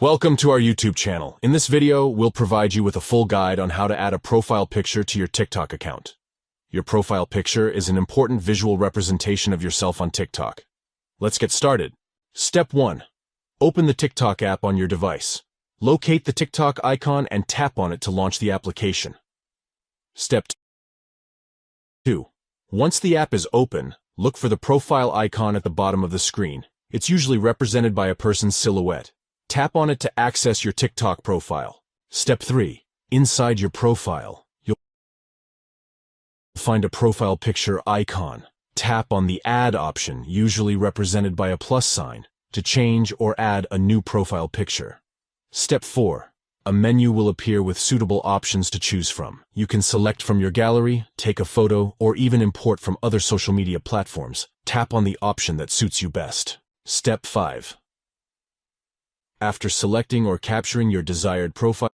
Welcome to our YouTube channel. In this video, we'll provide you with a full guide on how to add a profile picture to your TikTok account. Your profile picture is an important visual representation of yourself on TikTok. Let's get started. Step 1. Open the TikTok app on your device. Locate the TikTok icon and tap on it to launch the application. Step 2. Once the app is open, look for the profile icon at the bottom of the screen. It's usually represented by a person's silhouette. Tap on it to access your TikTok profile. Step 3. Inside your profile, you'll find a profile picture icon. Tap on the Add option, usually represented by a plus sign, to change or add a new profile picture. Step 4. A menu will appear with suitable options to choose from. You can select from your gallery, take a photo, or even import from other social media platforms. Tap on the option that suits you best. Step 5. After selecting or capturing your desired profile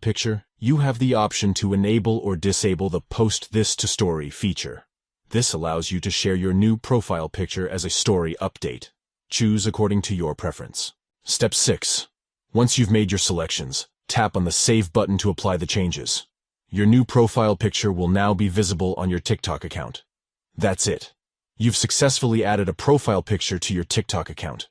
picture, you have the option to enable or disable the Post This to Story feature. This allows you to share your new profile picture as a story update. Choose according to your preference. Step 6. Once you've made your selections, tap on the Save button to apply the changes. Your new profile picture will now be visible on your TikTok account. That's it. You've successfully added a profile picture to your TikTok account.